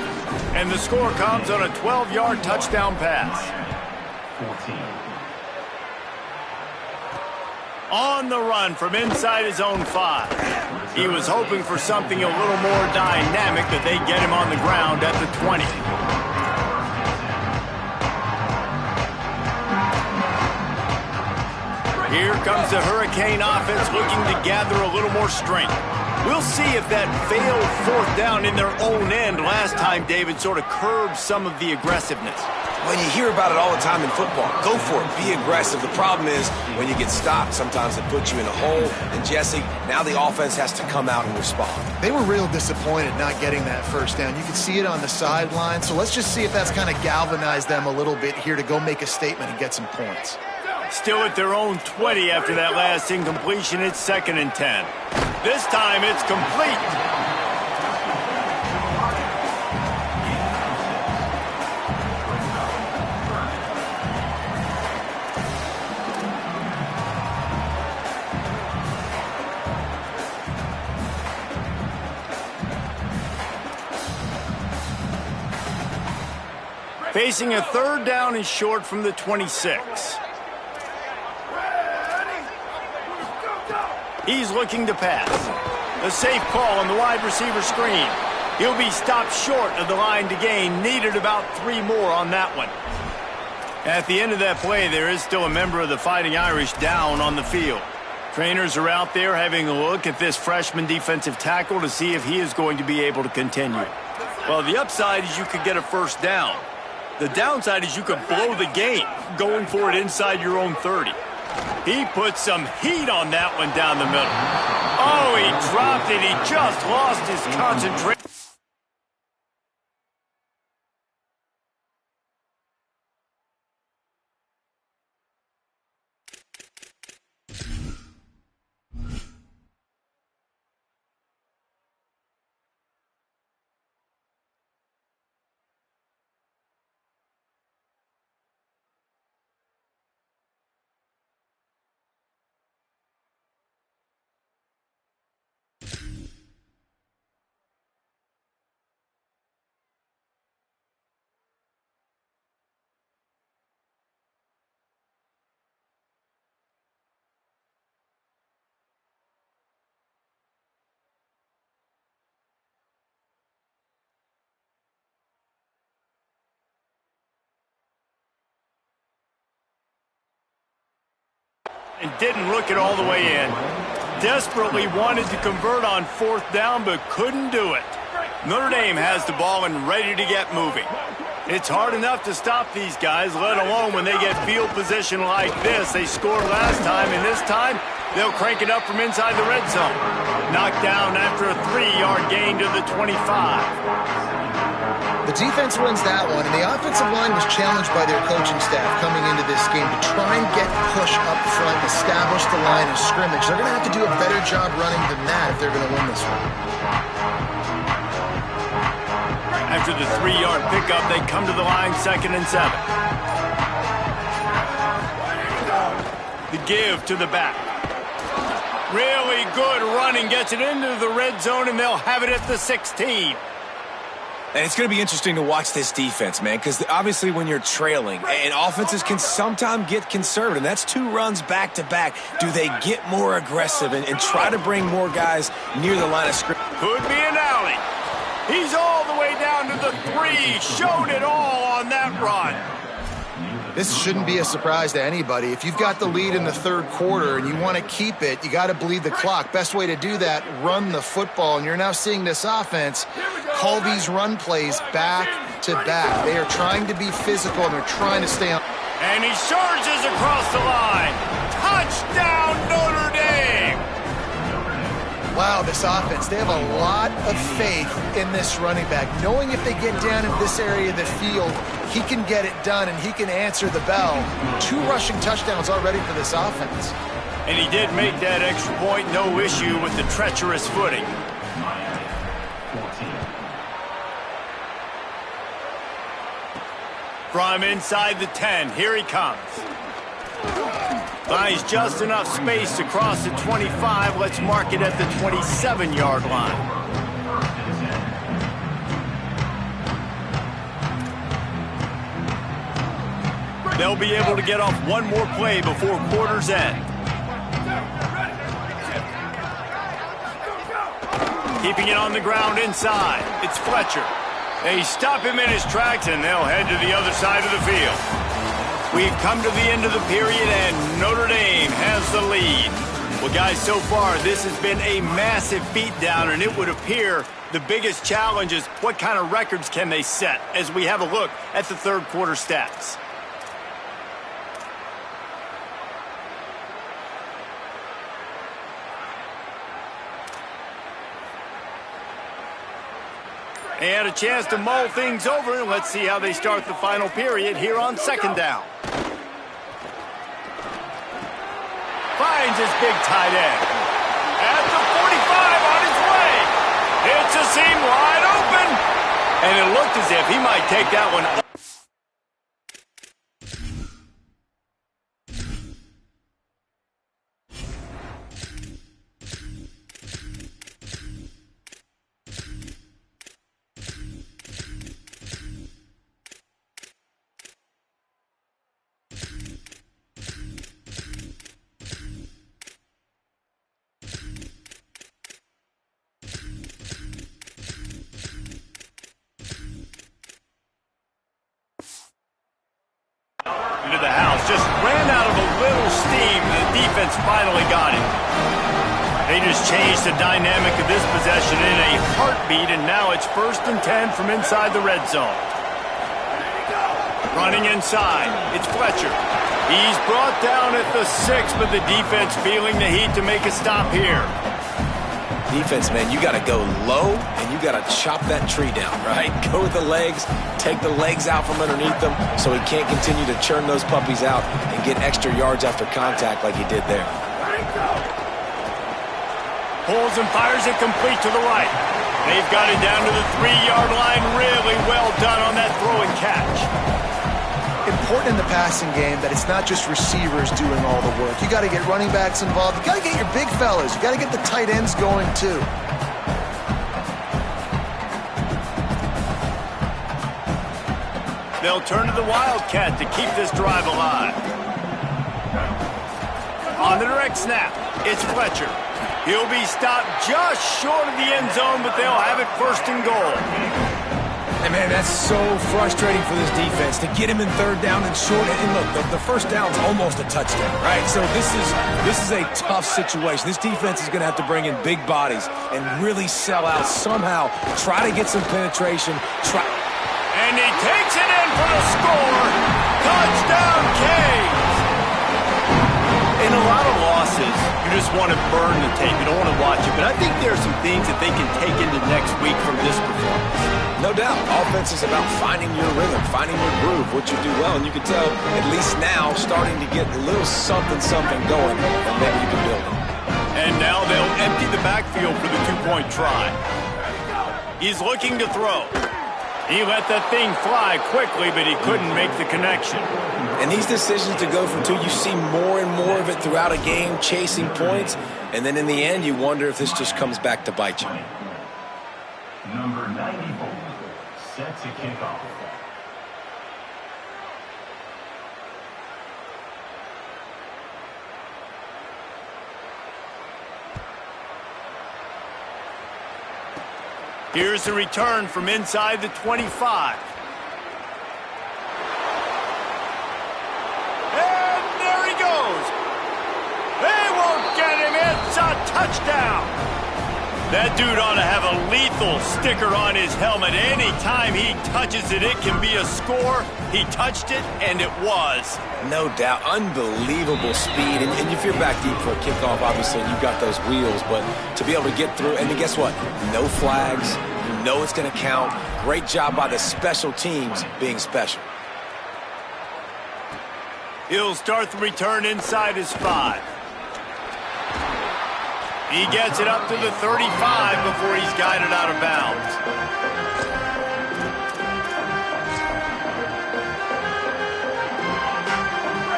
[SPEAKER 1] And the score comes on a 12-yard touchdown pass. 14. On the run from inside his own 5. He was hoping for something a little more dynamic, that they get him on the ground at the 20. Here comes the Hurricane offense looking to gather a little more strength. We'll see if that failed 4th down in their own end last time, David, sort of curbed some of the aggressiveness.
[SPEAKER 3] When you hear about it all the time in football, go for it, be aggressive. The problem is when you get stopped, sometimes it puts you in a hole. And Jesse, now the offense has to come out and respond.
[SPEAKER 4] They were real disappointed not getting that first down. You could see it on the sideline. So let's just see if that's kind of galvanized them a little bit here to go make a statement and get some points.
[SPEAKER 1] Still at their own 20 after that last incompletion. It's 2nd and 10. This time it's complete. Facing a 3rd down and short from the 26. He's looking to pass. A safe call on the wide receiver screen. He'll be stopped short of the line to gain. Needed about 3 more on that one. At the end of that play, there is still a member of the Fighting Irish down on the field. Trainers are out there having a look at this freshman defensive tackle to see if he is going to be able to continue. Well, the upside is you could get a 1st down. The downside is you could blow the game going for it inside your own 30. He put some heat on that one down the middle. Oh, he dropped it. He just lost his concentration. and didn't look it all the way in. Desperately wanted to convert on 4th down, but couldn't do it. Notre Dame has the ball and ready to get moving. It's hard enough to stop these guys, let alone when they get field position like this. They scored last time, and this time they'll crank it up from inside the red zone. Knocked down after a 3-yard gain to the 25.
[SPEAKER 4] The defense wins that one, and the offensive line was challenged by their coaching staff coming into this game to try and get push up front, establish the line of scrimmage. They're going to have to do a better job running than that if they're going to win this one.
[SPEAKER 1] After the 3-yard pickup, they come to the line 2nd and 7. The give to the back. Really good running, gets it into the red zone, and they'll have it at the 16.
[SPEAKER 5] And it's going to be interesting to watch this defense, man, because obviously when you're trailing, and offenses can sometimes get conservative, and that's 2 runs back-to-back. Do they get more aggressive and try to bring more guys near the line of scrimmage?
[SPEAKER 1] Could be an alley. He's all the way down to the 3. Showed it all on that run.
[SPEAKER 4] This shouldn't be a surprise to anybody. If you've got the lead in the 3rd quarter and you want to keep it, you got to bleed the clock. Best way to do that, run the football. And you're now seeing this offense call these run plays back to back. They are trying to be physical, and they're trying to stay on.
[SPEAKER 1] And he surges across the line. Touchdown, Notre Dame!
[SPEAKER 4] Wow, this offense, they have a lot of faith in this running back, knowing if they get down in this area of the field, he can get it done and he can answer the bell. 2 rushing touchdowns already for this offense.
[SPEAKER 1] And he did make that extra point, no issue with the treacherous footing. From inside the 10, here he comes. Finds just enough space to cross the 25. Let's mark it at the 27-yard line. They'll be able to get off one more play before quarter's end. Keeping it on the ground inside. It's Fletcher. They stop him in his tracks, and they'll head to the other side of the field. We've come to the end of the period, and Notre Dame has the lead. Well, guys, so far, this has been a massive beatdown, and it would appear the biggest challenge is what kind of records can they set as we have a look at the 3rd quarter stats. They had a chance to mull things over. Let's see how they start the final period here on 2nd down. Finds his big tight end. At the 45 on his way. It's a seam wide open. And it looked as if he might take that one up. Into the house, just ran out of a little steam. The defense finally got it. They just changed the dynamic of this possession in a heartbeat, and now it's 1st and 10 from inside the red zone. Running inside, it's Fletcher. He's brought down at the 6, but the defense feeling the heat to make a stop here.
[SPEAKER 3] Defense, man, you got to go low, and you got to chop that tree down, right? Go with the legs, take the legs out from underneath them so he can't continue to churn those puppies out and get extra yards after contact like he did there.
[SPEAKER 1] Pulls and fires it complete to the right. They've got it down to the 3-yard line. Really well done on that throw and catch.
[SPEAKER 4] Important in the passing game that it's not just receivers doing all the work. You got to get running backs involved. You got to get your big fellas. You got to get the tight ends going too.
[SPEAKER 1] They'll turn to the Wildcat to keep this drive alive. On the direct snap, it's Fletcher. He'll be stopped just short of the end zone, but they'll have it 1st and goal.
[SPEAKER 5] And, man, that's so frustrating for this defense to get him in third down and short. And look, the first down's almost a touchdown, right? So this is a tough situation. This defense is going to have to bring in big bodies and really sell out somehow, try to get some penetration.
[SPEAKER 1] And he takes it in for the score. Touchdown, Canes. In a lot of losses, you just want to burn the tape. You don't want to watch it. But I think there are some things that they can take into next week from this performance.
[SPEAKER 3] No doubt. Offense is about finding your rhythm, finding your groove, what you do well. And you can tell, at least now, starting to get a little something going, and maybe you can build it.
[SPEAKER 1] And now they'll empty the backfield for the two-point try. He's looking to throw. He let that thing fly quickly, but he couldn't make the connection.
[SPEAKER 3] And these decisions to go for two, you see more and more of it throughout a game, chasing points. And then in the end, you wonder if this just comes back to bite you.
[SPEAKER 8] Number 94, set to kick off.
[SPEAKER 1] Here's the return from inside the 25. And there he goes. They won't get him. It's a touchdown. That dude ought to have a lethal sticker on his helmet. Anytime he touches it, it can be a score. He touched it, and it was.
[SPEAKER 3] No doubt. Unbelievable speed. And if you're back deep for a kickoff, obviously you've got those wheels. But to be able to get through, and then guess what? No flags. You know it's going to count. Great job by the special teams being special.
[SPEAKER 1] He'll start the return inside his 5. He gets it up to the 35 before he's guided out of bounds.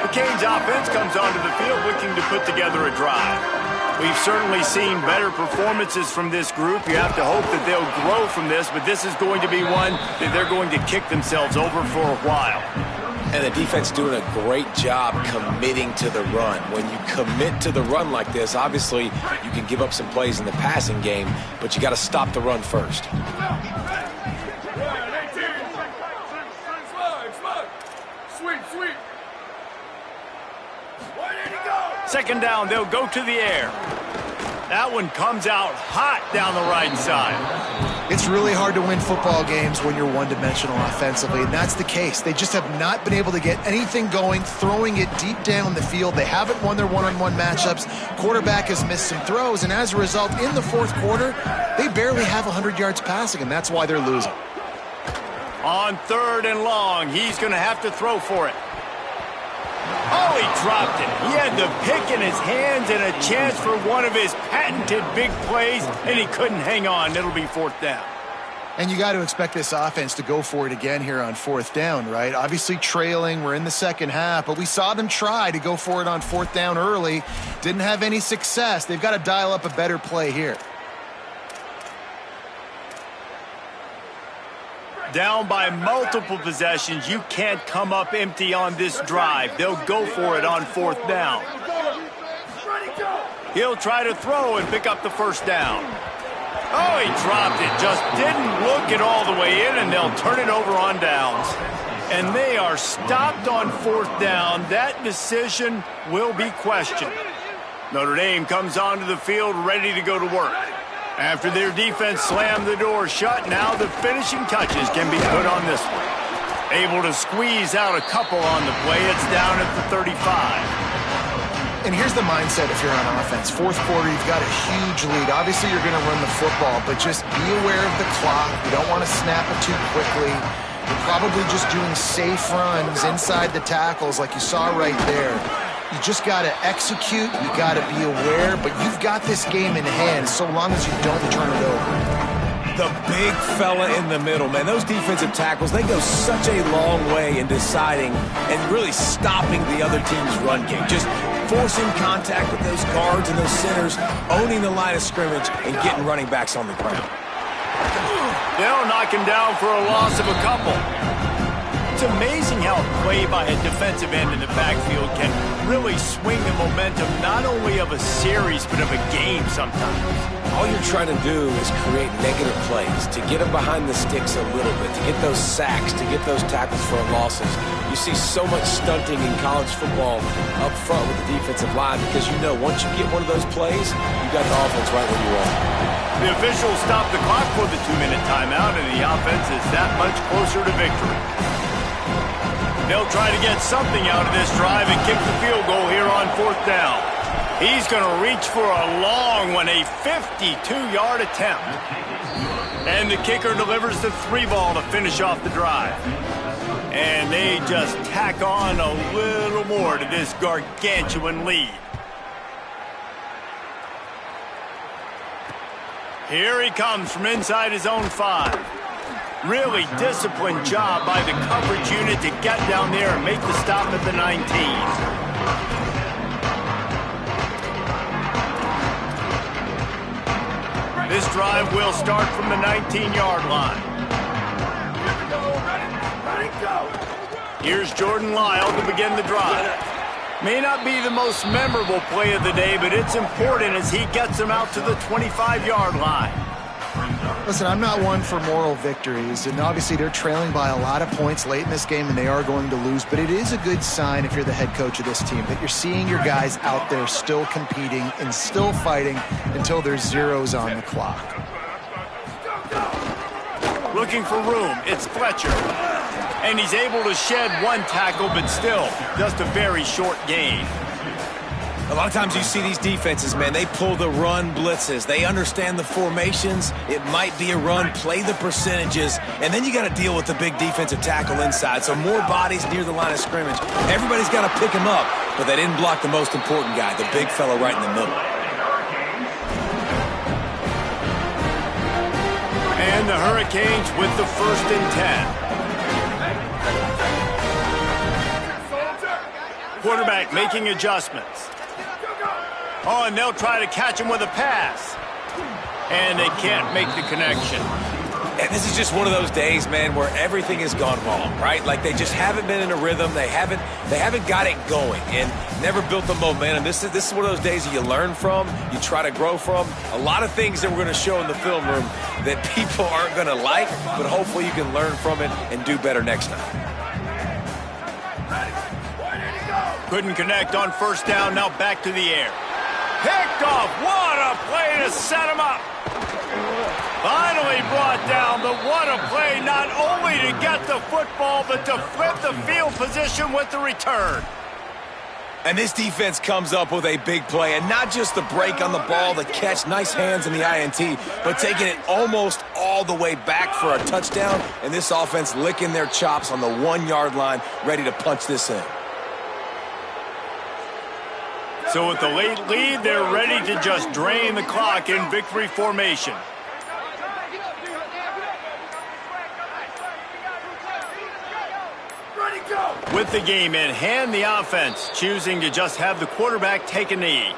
[SPEAKER 1] The Canes offense comes onto the field looking to put together a drive. We've certainly seen better performances from this group. You have to hope that they'll grow from this, but this is going to be one that they're going to kick themselves over for a while.
[SPEAKER 3] And the defense doing a great job committing to the run. When you commit to the run like this, obviously you can give up some plays in the passing game, but you got to stop the run first.
[SPEAKER 1] Second down, they'll go to the air. That one comes out hot down the right side.
[SPEAKER 4] It's really hard to win football games when you're one-dimensional offensively, and that's the case. They just have not been able to get anything going, throwing it deep down the field. They haven't won their one-on-one matchups. Quarterback has missed some throws, and as a result, in the fourth quarter, they barely have 100 yards passing, and that's why they're losing.
[SPEAKER 1] On 3rd and long, he's going to have to throw for it. Oh, he dropped it. He had the pick in his hands and a chance for one of his patented big plays, and he couldn't hang on. It'll be 4th down.
[SPEAKER 4] And you got to expect this offense to go for it again here on 4th down, right? Obviously trailing, we're in the second half, but we saw them try to go for it on 4th down early. Didn't have any success. They've got to dial up a better play here.
[SPEAKER 1] Down by multiple possessions, you can't come up empty on this drive. They'll go for it on 4th down. He'll try to throw and pick up the first down. Oh, he dropped it. Just didn't look it all the way in, and they'll turn it over on downs. And they are stopped on 4th down. That decision will be questioned. Notre Dame comes onto the field ready to go to work. After their defense slammed the door shut, now the finishing touches can be put on this one. Able to squeeze out a couple on the play. It's down at the 35.
[SPEAKER 4] And here's the mindset if you're on offense. Fourth quarter, you've got a huge lead. Obviously, you're going to run the football, but just be aware of the clock. You don't want to snap it too quickly. You're probably just doing safe runs inside the tackles like you saw right there. You just got to execute. You got to be aware, but you've got this game in hand so long as you don't turn it over.
[SPEAKER 5] The big fella in the middle, man. Those defensive tackles, they go such a long way in deciding and really stopping the other team's run game. Just forcing contact with those guards and those centers, owning the line of scrimmage, and getting running backs on the ground.
[SPEAKER 1] They'll knock him down for a loss of a couple. It's amazing how a play by a defensive end in the backfield can really swing the momentum not only of a series but of a game sometimes.
[SPEAKER 3] All you're trying to do is create negative plays, to get them behind the sticks a little bit, to get those sacks, to get those tackles for losses. You see so much stunting in college football up front with the defensive line because you know once you get one of those plays, you got the offense right where you want.
[SPEAKER 1] The officials stop the clock for the 2-minute timeout, and the offense is that much closer to victory. They'll try to get something out of this drive and kick the field goal here on 4th down. He's going to reach for a long one, a 52-yard attempt. And the kicker delivers the 3-ball to finish off the drive. And they just tack on a little more to this gargantuan lead. Here he comes from inside his own 5. Really disciplined job by the coverage unit to get down there and make the stop at the 19. This drive will start from the 19-yard line.
[SPEAKER 7] Ready, go.
[SPEAKER 1] Here's Jordan Lyle to begin the drive. May not be the most memorable play of the day, but it's important as he gets them out to the 25-yard line.
[SPEAKER 4] Listen, I'm not one for moral victories, and obviously they're trailing by a lot of points late in this game, and they are going to lose, but it is a good sign if you're the head coach of this team that you're seeing your guys out there still competing and still fighting until there's zeros on the clock.
[SPEAKER 1] Looking for room, it's Fletcher. And he's able to shed one tackle, but still, just a very short gain.
[SPEAKER 5] A lot of times you see these defenses, man, they pull the run blitzes. They understand the formations. It might be a run, play the percentages, and then you got to deal with the big defensive tackle inside. So more bodies near the line of scrimmage. Everybody's got to pick him up, but they didn't block the most important guy, the big fella right in the middle.
[SPEAKER 1] And the Hurricanes with the 1st and 10. Quarterback making adjustments. Oh, and they'll try to catch him with a pass. And they can't make the connection.
[SPEAKER 5] And this is just one of those days, man, where everything has gone wrong, right? Like they just haven't been in a rhythm. They haven't got it going and never built the momentum. This is one of those days that you learn from, you try to grow from. A lot of things that we're going to show in the film room that people aren't going to like, but hopefully you can learn from it and do better next time.
[SPEAKER 1] Couldn't connect on 1st down, now back to the air. Picked off, what a play to set him up. Finally brought down, but what a play not only to get the football, but to flip the field position with the return.
[SPEAKER 5] And this defense comes up with a big play, and not just the break on the ball, the catch, nice hands in the INT, but taking it almost all the way back for a touchdown, and this offense licking their chops on the 1-yard line, ready to punch this in.
[SPEAKER 1] So with the late lead, they're ready to just drain the clock in victory formation.
[SPEAKER 7] Ready, go.
[SPEAKER 1] With the game in hand, the offense choosing to just have the quarterback take a knee.